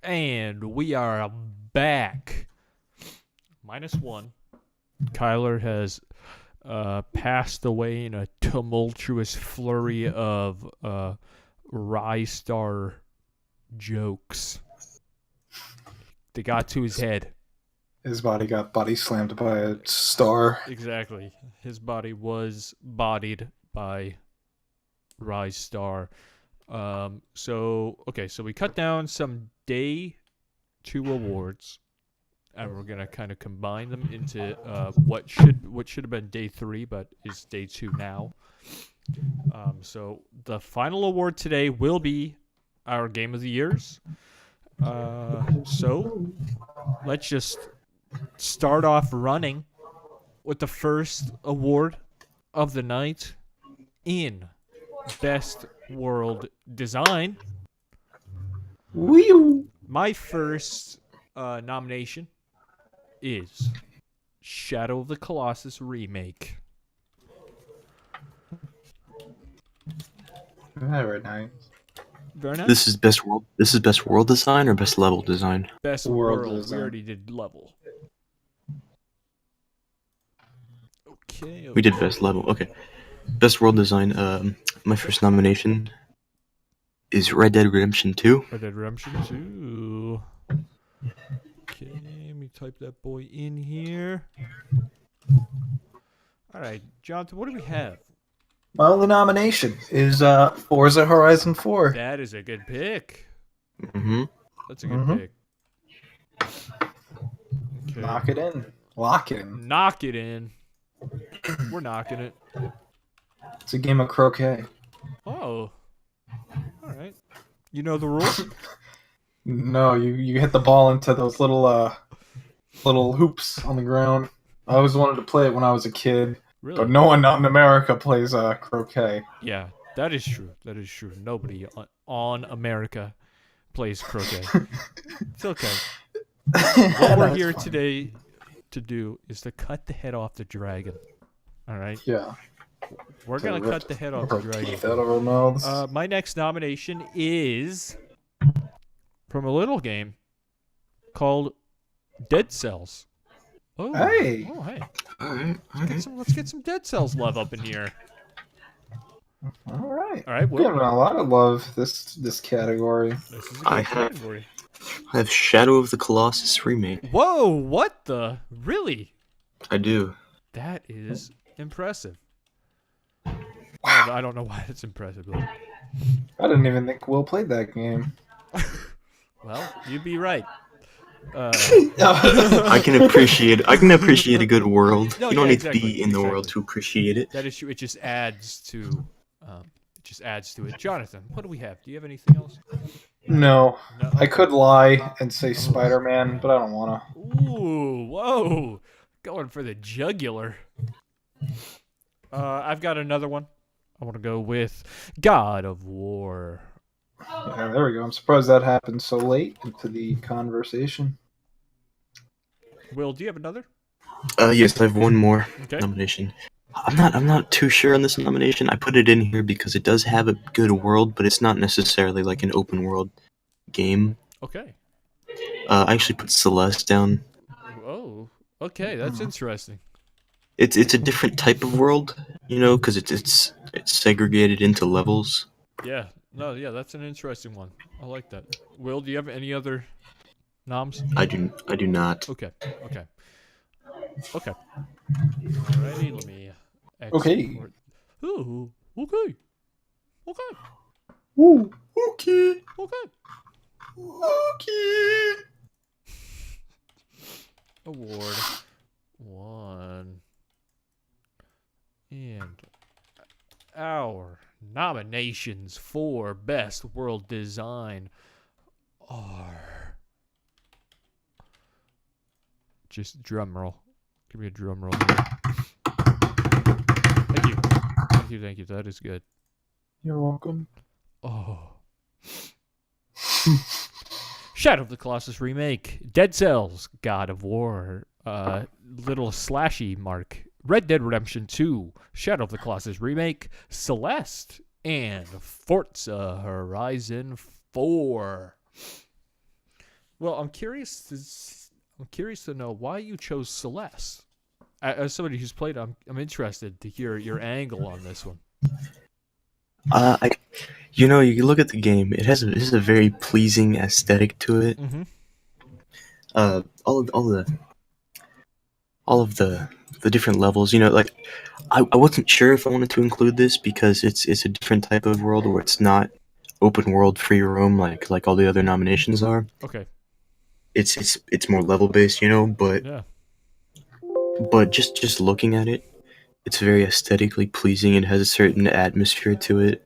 And we are back. -1. Kyler has passed away in a tumultuous flurry of Rise Star jokes. They got to his head. His body got body slammed by a star. Exactly. His body was bodied by Rise Star. So we cut down some day 2 awards, and we're gonna kind of combine them into what should have been day 3, but is day 2 now. So the final award today will be our Game of the Years. So let's just start off running with the first award of the night in Best World Design. Wee-oo. My first nomination is Shadow of the Colossus Remake. Very nice. Very nice. This is best world design or best level design? Best World world. design. We already did level. Okay. We did best level. Okay. Best world design. My first nomination is Red Dead Redemption 2. Red Dead Redemption 2. Okay, let me type that boy in here. All right, Jonathan, what do we have? Well, the nomination is Forza Horizon 4. That is a good pick. Mm-hmm. That's a good pick. Okay. Knock it in. Lock it in. Knock it in. We're knocking it. It's a game of croquet. Oh. All right. You know the rules? No, you hit the ball into those little hoops on the ground. I always wanted to play it when I was a kid, Really? but no one out in America plays croquet. Yeah, that is true. That is true. Nobody on America plays croquet. It's okay. What we're here today to do is to cut the head off the dragon. All right? Yeah. We're going to cut the head off the dragon. Teeth out of our mouths. My next nomination is from a little game called Dead Cells. Oh, Hey. Oh, hey. All right. Let's get some Dead Cells love up in here. All right. All right, We're giving a lot of love this category. This is a good category. I have Shadow of the Colossus remake. Whoa, what the? Really? I do. That is impressive. Wow. I don't know why it's impressive. Though. I didn't even think Will played that game. Well, you'd be right. I can appreciate a good world. No, you don't yeah, need to exactly, be in the world to appreciate it. That is true. It just adds to it. Jonathan, what do we have? Do you have anything else? No. No. I could lie and say Spider-Man, but I don't want to. Ooh, whoa. Going for the jugular. I've got another one. I want to go with God of War. Yeah, there we go. I'm surprised that happened so late into the conversation. Will, do you have another? Yes, I have one more Okay. nomination. I'm not too sure on this nomination. I put it in here because it does have a good world, but it's not necessarily like an open world game. Okay. I actually put Celeste down. Oh, okay. That's interesting. It's a different type of world, because it's segregated into levels. Yeah. No, yeah, that's an interesting one. I like that. Will, do you have any other noms? I do not. Okay. Alrighty, let me Okay. export. Ooh, okay. Ooh, okay. Award 1. And our nominations for Best World Design are... Just drum roll. Give me a drum roll here. Thank you. That is good. You're welcome. Oh. Shadow of the Colossus Remake, Dead Cells, God of War, little slashy mark, Red Dead Redemption 2, Shadow of the Colossus Remake, Celeste, and Forza Horizon 4. Well, I'm curious to know why you chose Celeste. As somebody who's played, I'm interested to hear your angle on this one. I, you look at the game. It has a very pleasing aesthetic to it. Mm-hmm. All of the different levels. Like I wasn't sure if I wanted to include this because it's a different type of world where it's not open world free roam like all the other nominations are. Okay. It's more level based, but Yeah. just looking at it, it's very aesthetically pleasing. It has a certain atmosphere to it.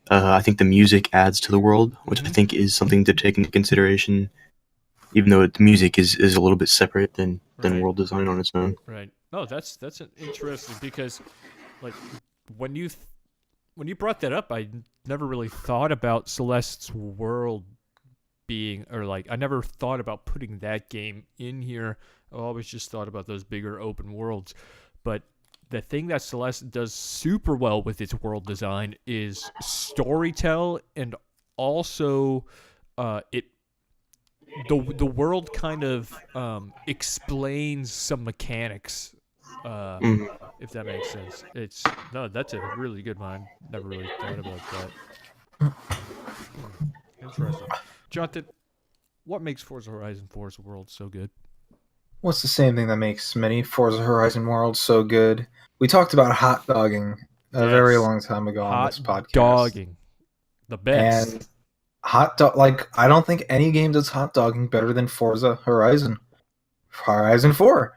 I think the music adds to the world, which I Mhm. think is something to take into consideration, even though the music is a little bit separate than Right. world design on its own. Right. No, that's an interesting because, like, when you when you brought that up, I never really thought about Celeste's world being, or like, I never thought about putting that game in here. I always just thought about those bigger open worlds. But the thing that Celeste does super well with its world design is storytell, and also it the world kind of explains some mechanics, Mhm. if that makes sense. That's a really good one. Never really thought about that. Interesting. Jonathan, what makes Forza Horizon 4's world so good? What's the same thing that makes many Forza Horizon worlds so good? We talked about hot dogging a very Yes, long time ago on hot this podcast. dogging, the best. And I don't think any game does hot dogging better than Forza Horizon 4.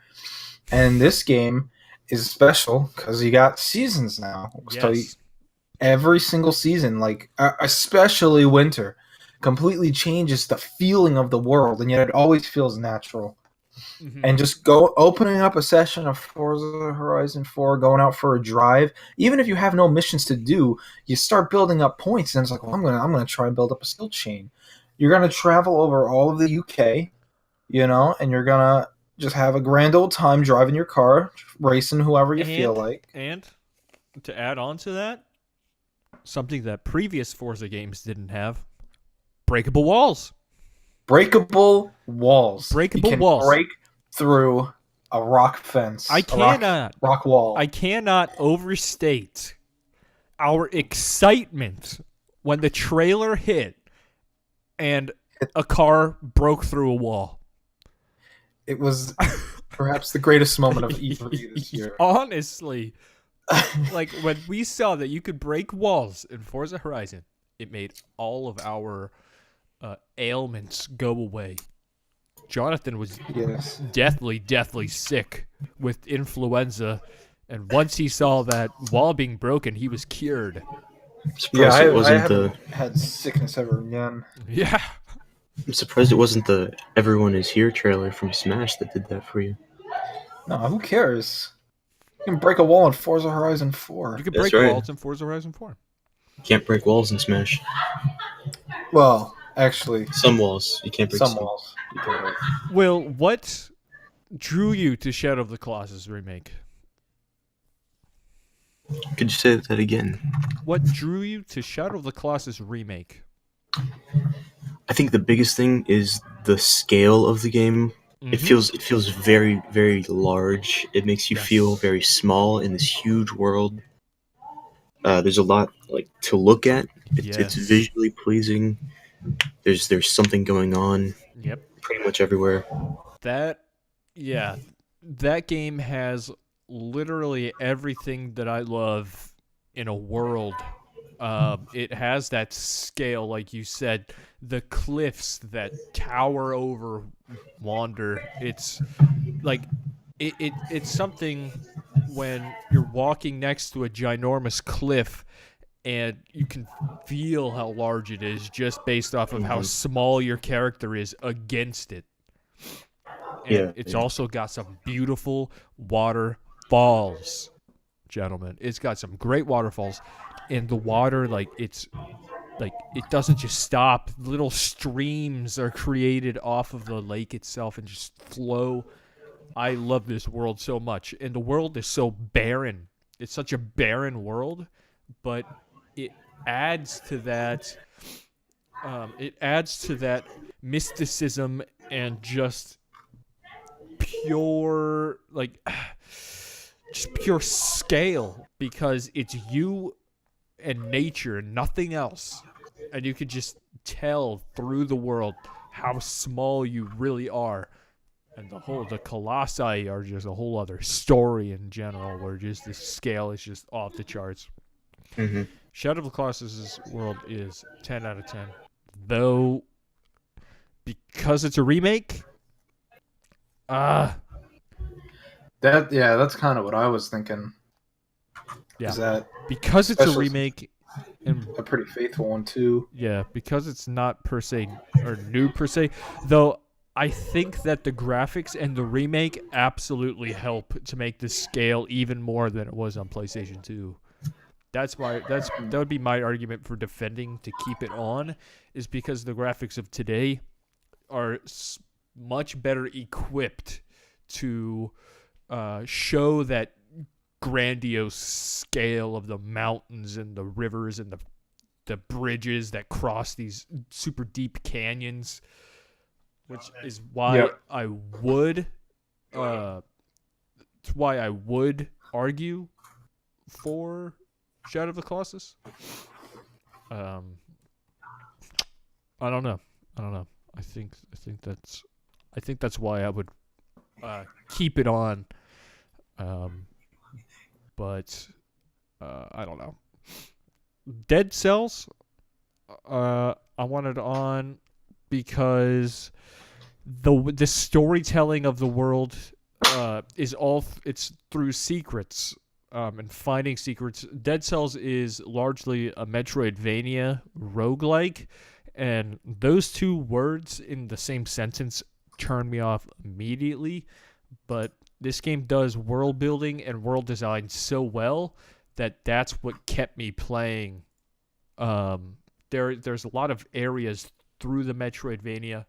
And this game is special because you got seasons now. So Yes. every single season, like especially winter, completely changes the feeling of the world, and yet it always feels natural. Hmm. And just go opening up a session of Forza Horizon 4, going out for a drive, even if you have no missions to do, you start building up points, and it's like, well, I'm gonna try and build up a skill chain. You're gonna travel over all of the UK, and you're gonna just have a grand old time driving your car, racing whoever you feel And like. and to add on to that, something that previous Forza games didn't have: breakable walls. Breakable walls. You Breakable can walls. break through a rock fence. I a rock, cannot. rock wall. I cannot overstate our excitement when the trailer hit and a car broke through a wall. It was perhaps the greatest moment of E3 this year. Honestly, like when we saw that you could break walls in Forza Horizon, it made all of our ailments go away. Jonathan was Yes. deathly sick with influenza, and once he saw that wall being broken, he was cured. I'm surprised it I wasn't haven't had sickness ever again. Yeah. I'm surprised it wasn't the "Everyone Is Here" trailer from Smash that did that for you. No, who cares? You can break a wall in Forza Horizon 4. You could That's break right. walls in Forza Horizon 4. Can't break walls in Smash. Well, actually, Some walls you can't break. some walls you can break. Will, what drew you to Shadow of the Colossus remake? Could you say that again? What drew you to Shadow of the Colossus remake? I think the biggest thing is the scale of the game. It Mhm. feels very very large. It makes you Yes. feel very small in this huge world. There's a lot like to look at. It's Yes. visually pleasing. There's something going on Yep. pretty much everywhere. That, yeah, that game has literally everything that I love in a world. It has that scale, like you said, the cliffs that tower over Wander. It's like it's something when you're walking next to a ginormous cliff and you can feel how large it is just based off of how Mhm. small your character is against it. And Yeah, it's yeah. also got some beautiful waterfalls, gentlemen. It's got some great waterfalls, and the water, like, it's like it doesn't just stop. Little streams are created off of the lake itself and just flow. I love this world so much, and the world is so barren. It's such a barren world, but it adds to that. It adds to that mysticism and just pure like just pure scale, because it's you and nature, nothing else. And you could just tell through the world how small you really are. And the colossi are just a whole other story in general, where just the scale is just off the charts. Mm-hmm. Shadow of the Colossus' world is 10 out of 10. Though, because it's a remake, That's kind of what I was thinking. yeah. Is that Because it's a especially remake, and a pretty faithful one too? yeah, because it's not per se or new per se, though I think that the graphics and the remake absolutely help to make the scale even more than it was on PlayStation 2. That would be my argument for defending to keep it on, is because the graphics of today are much better equipped to show that grandiose scale of the mountains and the rivers and the bridges that cross these super deep canyons, which is why Yep. I would it's why I would argue for Shadow of the Colossus. I don't know. I think that's why I would keep it on. But I don't know. Dead Cells, I wanted on because the storytelling of the world is it's through secrets and finding secrets. Dead Cells is largely a Metroidvania roguelike, and those two words in the same sentence turn me off immediately. But this game does world building and world design so well that that's what kept me playing. There's a lot of areas through the Metroidvania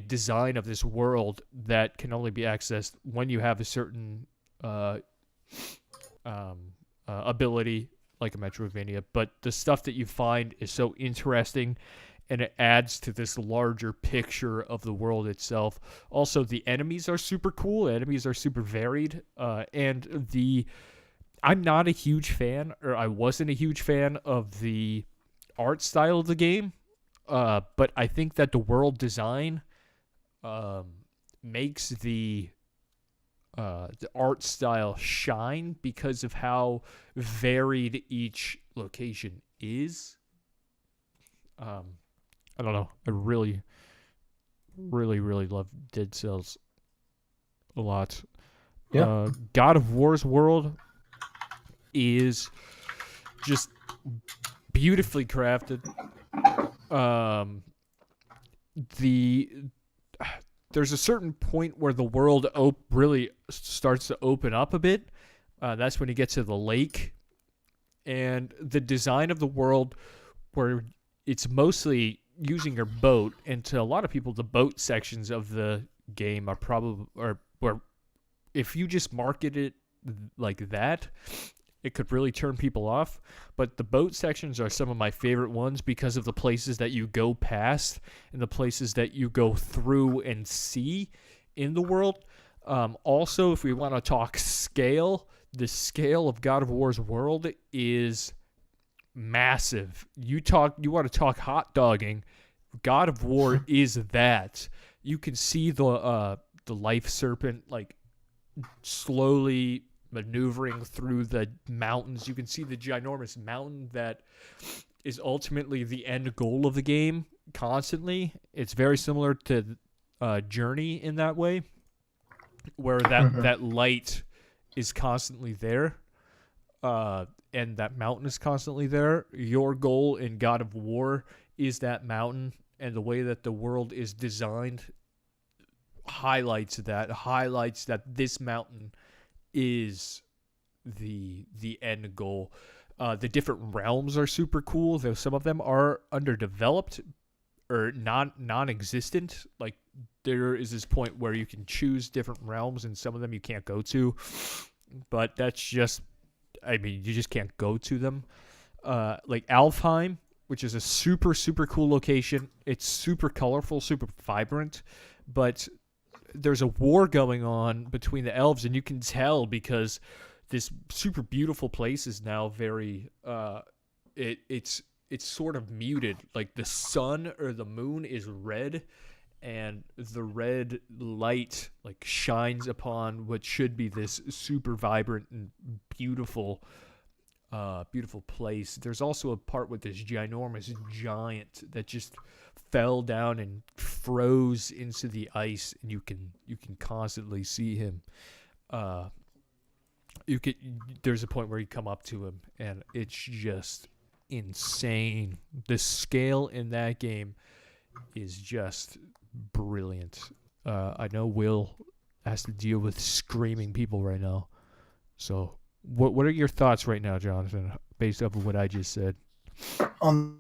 design of this world that can only be accessed when you have a certain ability like a Metroidvania. But the stuff that you find is so interesting, and it adds to this larger picture of the world itself. Also, the enemies are super cool. Enemies are super varied, and I'm not a huge fan, or I wasn't a huge fan of the art style of the game. But I think that the world design makes the art style shine because of how varied each location is. I don't know. I really, really, really love Dead Cells a lot. Yeah. God of War's world is just beautifully crafted. There's a certain point where the world really starts to open up a bit. That's when you get to the lake, and the design of the world, where it's mostly using your boat, and to a lot of people, the boat sections of the game are probably where if you just market it like that, it could really turn people off. But the boat sections are some of my favorite ones because of the places that you go past and the places that you go through and see in the world. Also, if we want to talk scale, the scale of God of War's world is massive. You want to talk hot dogging, God of War is that. You can see the life serpent like slowly maneuvering through the mountains. You can see the ginormous mountain that is ultimately the end goal of the game constantly. It's very similar to Journey in that way, where that light is constantly there, and that mountain is constantly there. Your goal in God of War is that mountain, and the way that the world is designed highlights that this mountain is the end goal. The different realms are super cool, though some of them are underdeveloped or non-existent. Like, there is this point where you can choose different realms, and some of them you can't go to. But that's just, you just can't go to them. Like Alfheim, which is a super super cool location. It's super colorful, super vibrant, but there's a war going on between the elves, and you can tell because this super beautiful place is now very it's sort of muted. Like the sun or the moon is red, and the red light like shines upon what should be this super vibrant and beautiful beautiful place. There's also a part with this ginormous giant that just fell down and froze into the ice, and you can constantly see him. Uh, you could There's a point where you come up to him, and it's just insane. The scale in that game is just brilliant. I know Will has to deal with screaming people right now, so. What are your thoughts right now, Jonathan, based off of what I just said? The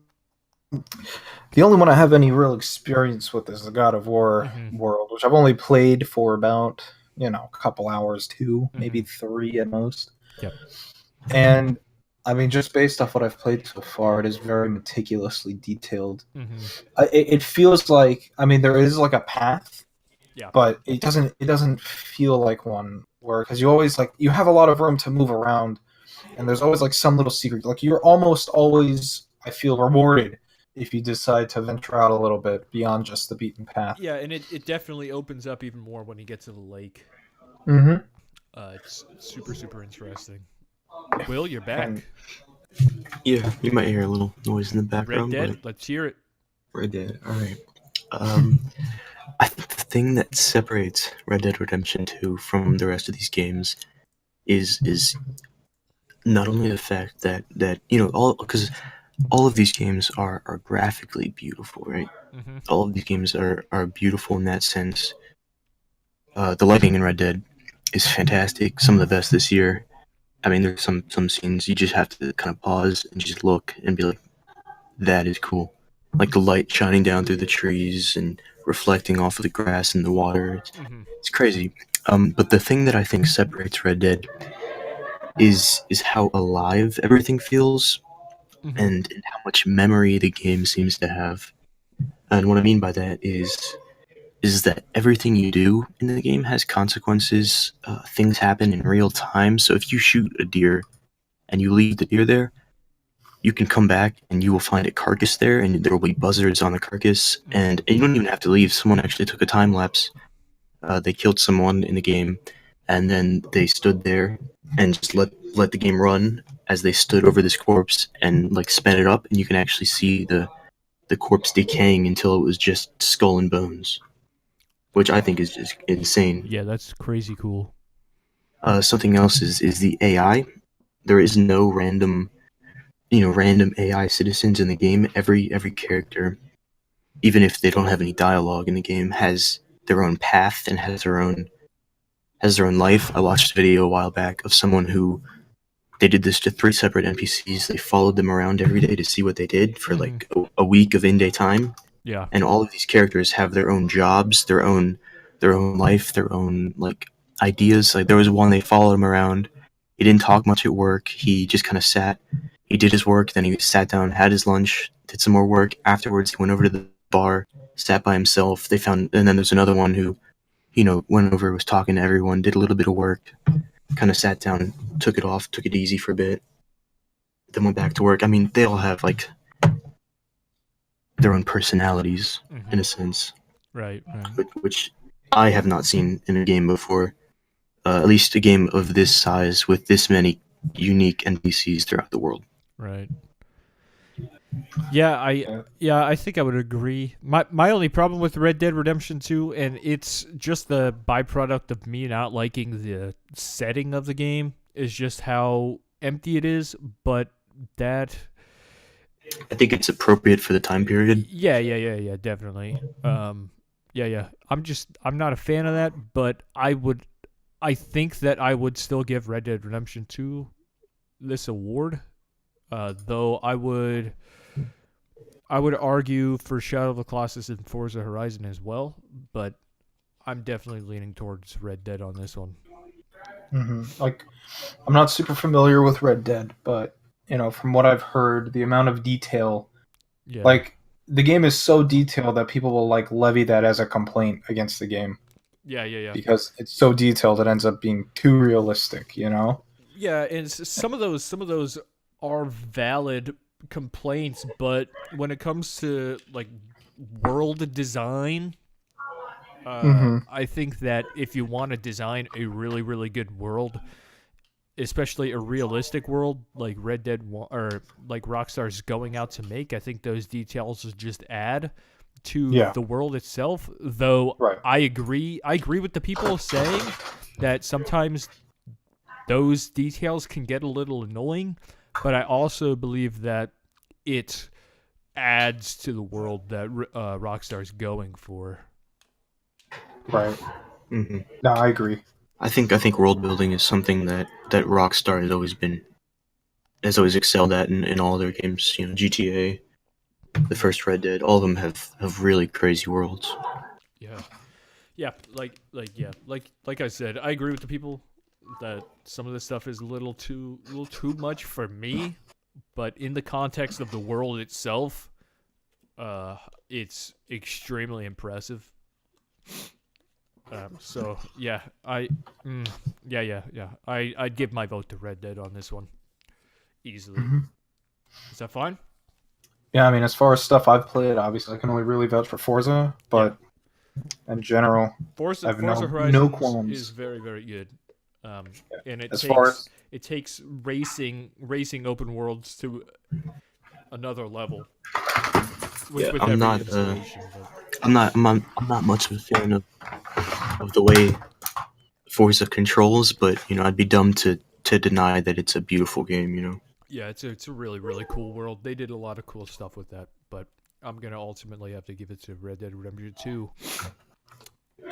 only one I have any real experience with is the God of War world, which I've only played for about a couple hours, 2, maybe 3 at most. Yep. And I mean, just based off what I've played so far, it is very meticulously detailed. It feels like, I mean, there is like a path, but it doesn't feel like one. Because you always you have a lot of room to move around, and there's always like some little secret. Like you're almost always, I feel, rewarded if you decide to venture out a little bit beyond just the beaten path. Yeah, and it definitely opens up even more when you get to the lake. It's super super interesting. Will, you're back. Yeah, you might hear a little noise in the background. Red Dead, let's hear it. Red Dead. All right. I think the thing that separates Red Dead Redemption 2 from the rest of these games is not only the fact that because all of these games are graphically beautiful, right? All of these games are beautiful in that sense. The lighting in Red Dead is fantastic, some of the best this year. I mean, there's some scenes you just have to kind of pause and just look and be like, that is cool. Like the light shining down through the trees and reflecting off of the grass and the water. It's crazy. But the thing that I think separates Red Dead is how alive everything feels and how much memory the game seems to have. And what I mean by that is that everything you do in the game has consequences. Things happen in real time. So if you shoot a deer and you leave the deer there, you can come back and you will find a carcass there, and there will be buzzards on the carcass, and you don't even have to leave. Someone actually took a time lapse. They killed someone in the game, and then they stood there and just let the game run as they stood over this corpse and sped it up, and you can actually see the corpse decaying until it was just skull and bones, which I think is just insane. Yeah, that's crazy cool. Something else is the AI. There is no random AI citizens in the game. Every character, even if they don't have any dialogue in the game, has their own path and has their own life. I watched a video a while back of someone who they did this to 3 separate NPCs. They followed them around every day to see what they did for a week of in-day time. Yeah. And all of these characters have their own jobs, their own life, their own ideas. Like there was one, they followed him around. He didn't talk much at work. He just kind of sat. He did his work, then he sat down, had his lunch, did some more work. Afterwards, he went over to the bar, sat by himself. And then there's another one who, went over, was talking to everyone, did a little bit of work, kind of sat down, took it easy for a bit, then went back to work. I mean, they all have their own personalities in a sense, right. Which I have not seen in a game before. At least a game of this size with this many unique NPCs throughout the world. Right. Yeah, I think I would agree. My only problem with Red Dead Redemption 2, and it's just the byproduct of me not liking the setting of the game, is just how empty it is, but that... I think it's appropriate for the time period. Yeah, definitely. I'm not a fan of that, but I think that I would still give Red Dead Redemption 2 this award, though I would argue for Shadow of the Colossus and Forza Horizon as well, but I'm definitely leaning towards Red Dead on this one. I'm not super familiar with Red Dead, but from what I've heard, the amount of detail Yeah. Like the game is so detailed that people will like levy that as a complaint against the game Yeah. because it's so detailed it ends up being too realistic, you know? Yeah, and some of those are valid complaints, but when it comes to like world design, Mhm. I think that if you want to design a really really good world, especially a realistic world like or like Rockstar's going out to make, I think those details just add to Yeah. the world itself. Though Right. I agree with the people saying that sometimes those details can get a little annoying, but I also believe that it adds to the world that Rockstar's going for. Right. Hmm. No, I agree. I think world building is something that Rockstar has always excelled at in all their games. You know, GTA, the first Red Dead, all of them have really crazy worlds. Yeah, yeah, like I said, I agree with the people that some of this stuff is a little too much for me, but in the context of the world itself, uh, it's extremely impressive. So yeah, I'd give my vote to Red Dead on this one easily. Mhm. Is that fine? Yeah, I mean, as far as stuff I've played, obviously I can only really vouch for Forza, but in general, I Forza have Forza no Horizons is qualms. very very good, and it As far takes as it takes racing open worlds to another level Yeah, with every installation. But I'm not much of a fan of the way Forza controls, but you know, I'd be dumb to deny that it's a beautiful game. You know. yeah, it's a really really cool world. They did a lot of cool stuff with that, but I'm gonna ultimately have to give it to Red Dead Redemption 2.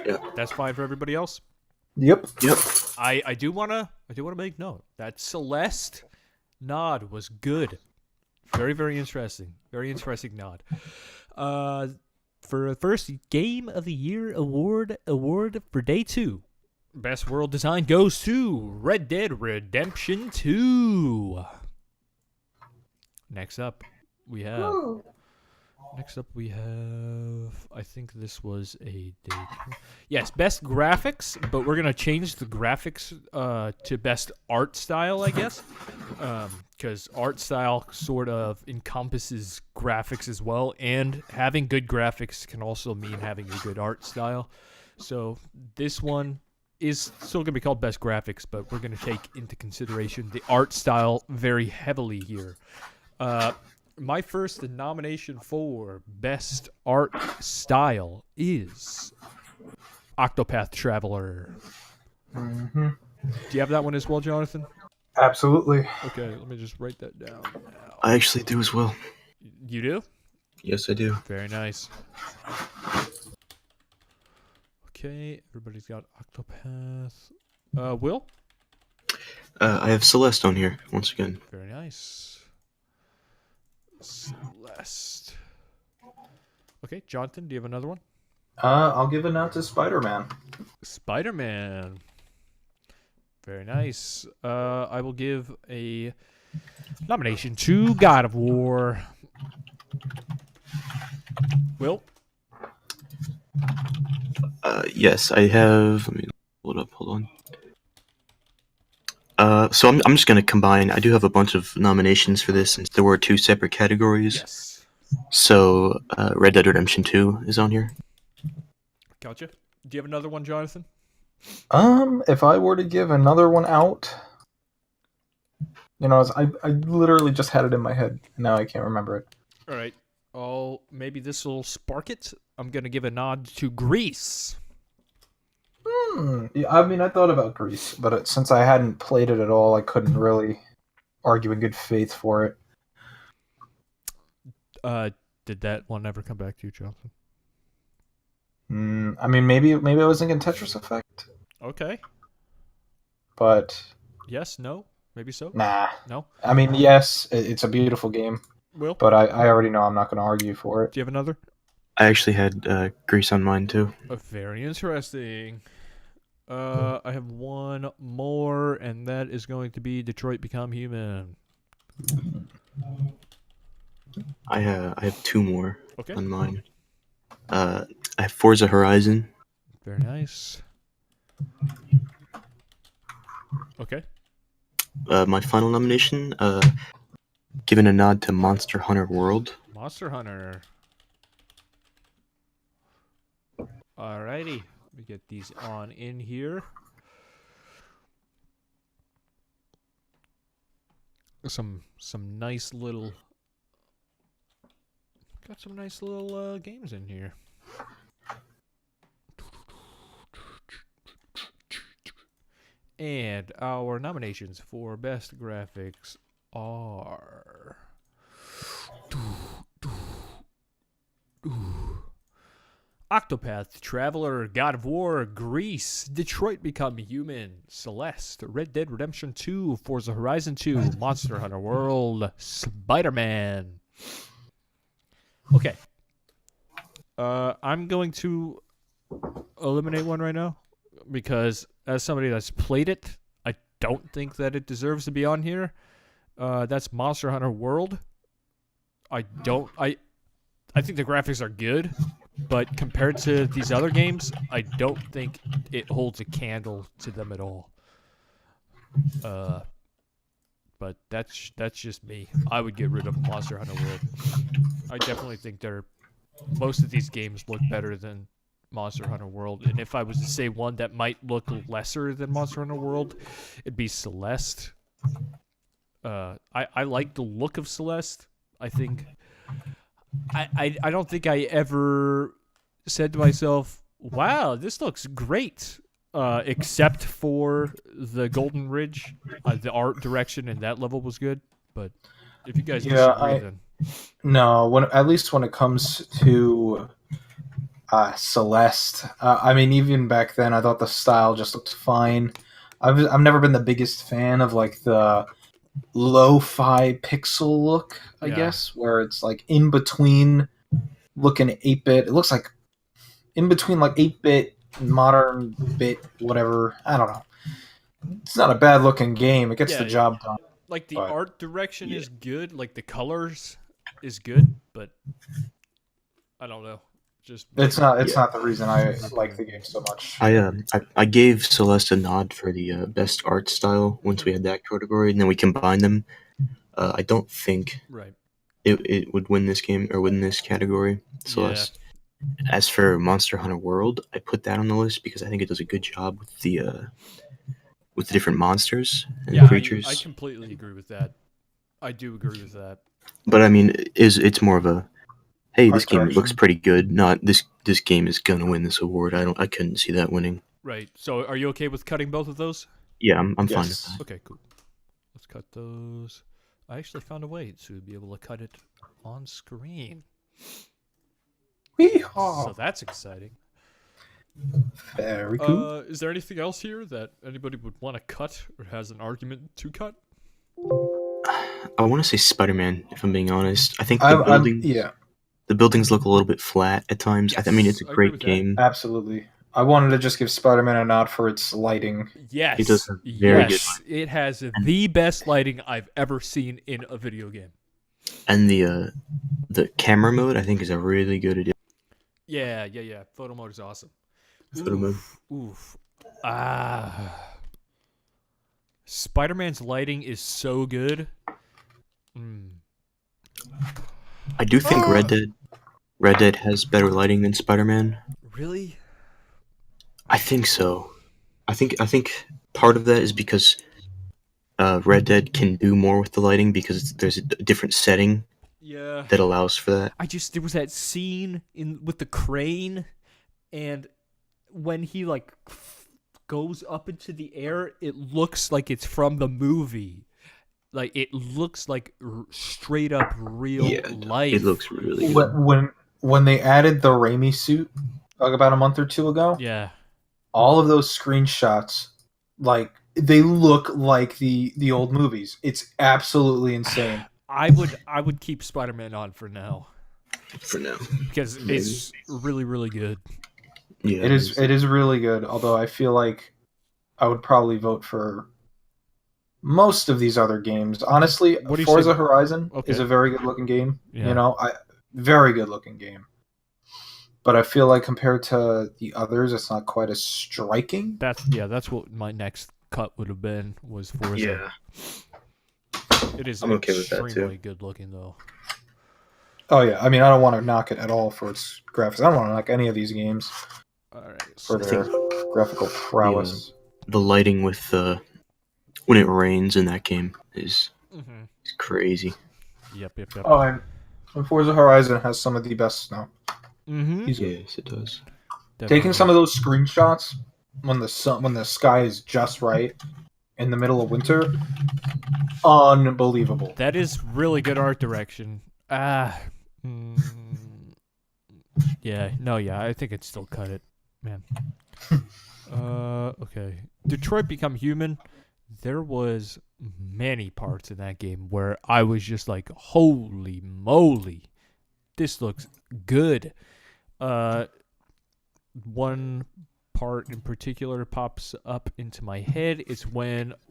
Yeah. That's fine for everybody else. yep. Yep. I do wanna make note that Celeste nod was good. Very very interesting. Very interesting nod. Uh, for the first Game of the Year award for day 2, best world design goes to Red Dead Redemption 2. Next up, we have. I think this was a day 2. Yes, best graphics, but we're gonna change the graphics to best art style, I guess, because art style sort of encompasses graphics as well, and having good graphics can also mean having a good art style. So this one is still gonna be called best graphics, but we're gonna take into consideration the art style very heavily here. My first nomination for Best Art Style is Octopath Traveler. Hmm. Do you have that one as well, Jonathan? Absolutely. Okay, let me just write that down now. I actually do as well. You do? Yes, I do. Very nice. Okay, everybody's got Octopath. Will? I have Celeste on here once again. Very nice. Celeste. Okay, Jonathan, do you have another one? I'll give it out to Spider-Man. Spider-Man. Very nice. I will give a nomination to God of War. Will? Yes, I have. Let me pull it up. Hold on. So I'm just gonna combine. I do have a bunch of nominations for this since there were 2 separate categories. Yes. So Red Dead Redemption 2 is on here. Gotcha. Do you have another one, Jonathan? If I were to give another one out, I literally just had it in my head, and now I can't remember it. All right. Oh, maybe this will spark it. I'm gonna give a nod to Greece. Yeah, I mean, I thought about Greece, but since I hadn't played it at all, I couldn't really argue in good faith for it. Did that one ever come back to you, Jonathan? I mean, maybe I was thinking Tetris Effect, Okay. but Yes. No. Maybe so. nah. No. I mean, yes, it's a beautiful game, Will? but I already know I'm not going to argue for it. Do you have another? I actually had Grease on mine too. Very interesting. I have one more, and that is going to be Detroit Become Human. I have two more Okay. on mine. I have Forza Horizon. Very nice. Okay. My final nomination, giving a nod to Monster Hunter World. Monster Hunter. Alrighty. Let me get these on in here. Some nice little got some nice little games in here. And our nominations for best graphics are Octopath Traveler, God of War, Grease, Detroit Become Human, Celeste, Red Dead Redemption 2, Forza Horizon 2, Monster Hunter World, Spider-Man. Okay. I'm going to eliminate one right now because as somebody that's played it, I don't think that it deserves to be on here. That's Monster Hunter World. I think the graphics are good, but compared to these other games, I don't think it holds a candle to them at all. But that's just me. I would get rid of Monster Hunter World. I definitely think most of these games look better than Monster Hunter World. And if I was to say one that might look lesser than Monster Hunter World, it'd be Celeste. I like the look of Celeste. I think I don't think I ever said to myself, "Wow, this looks great," except for the Golden Ridge. The art direction and that level was good. But if you guys disagree, then No, at least when it comes to Celeste, I mean, even back then, I thought the style just looked fine. I've never been the biggest fan of like the lo-fi pixel look, I Yeah. guess, where it's like in between looking 8-bit. It looks like in between like 8-bit, modern bit, whatever. I don't know. It's not a bad looking game. It gets the job done. like the But- art direction Yeah. is good, like the colors is good, but I don't know. Just It's not Yeah. the reason I like the game so much. I gave Celeste a nod for the best art style once we had that category, and then we combined them. I don't think right. it would win this game or win this category, Celeste. As for Monster Hunter World, I put that on the list because I think it does a good job with the different monsters and creatures. I completely agree with that. I do agree with that. But I mean, it's more of a hey, this Art game direction. looks pretty good. Not this game is gonna win this award. I couldn't see that winning. Right. So are you okay with cutting both of those? Yeah, I'm fine with Yes. that. Okay, cool. Let's cut those. I actually found a way to be able to cut it on screen. Weehaw. So that's exciting. Very cool. Is there anything else here that anybody would want to cut or has an argument to cut? I want to say Spider-Man, if I'm being honest. I think Yeah, the buildings look a little bit flat at times. I mean, it's a Yes, I agree great with that. game. absolutely. I wanted to just give Spider-Man a nod for its lighting. Yes. It does have very good yes. It has the best lighting I've ever seen in a video game. And the camera mode, I think, is a really good addition. Yeah. Photo mode is awesome. Photo mode. Oof. Spider-Man's lighting is so good. I do think Red Dead has better lighting than Spider-Man. Really? I think so. I think part of that is because Red Dead can do more with the lighting because there's a different setting Yeah. that allows for that. There was that scene with the crane, and when he like goes up into the air, it looks like it's from the movie. Like it looks like straight up real life. It looks really good. When they added the Raimi suit like about a month or two ago, Yeah. all of those screenshots, like they look like the old movies. It's absolutely insane. I would keep Spider-Man on for now For now. because it's really, really good. Yeah. It is really good. Although I feel like I would probably vote for most of these other games. Honestly, What do you Forza say- Horizon Okay. is a very good looking game. Yeah. You know, very good looking game. But I feel like compared to the others, it's not quite as striking. That's what my next cut would have been, was Forza. It is I'm okay with that, too. extremely good looking though. Oh yeah, I mean, I don't want to knock it at all for its graphics. I don't want to knock any of these games All right. for So, their graphical prowess. The lighting with when it rains in that game is mhm. crazy. Yep. Oh, and Forza Horizon has some of the best snow. Mm-hmm. Yes, it does. Taking some of those screenshots when the sky is just right in the middle of winter, unbelievable. That is really good art direction. Yeah. I think I'd still cut it, man. Okay. Detroit Become Human. There was many parts in that game where I was just like, holy moly, this looks good. One part in particular pops up into my head. It's when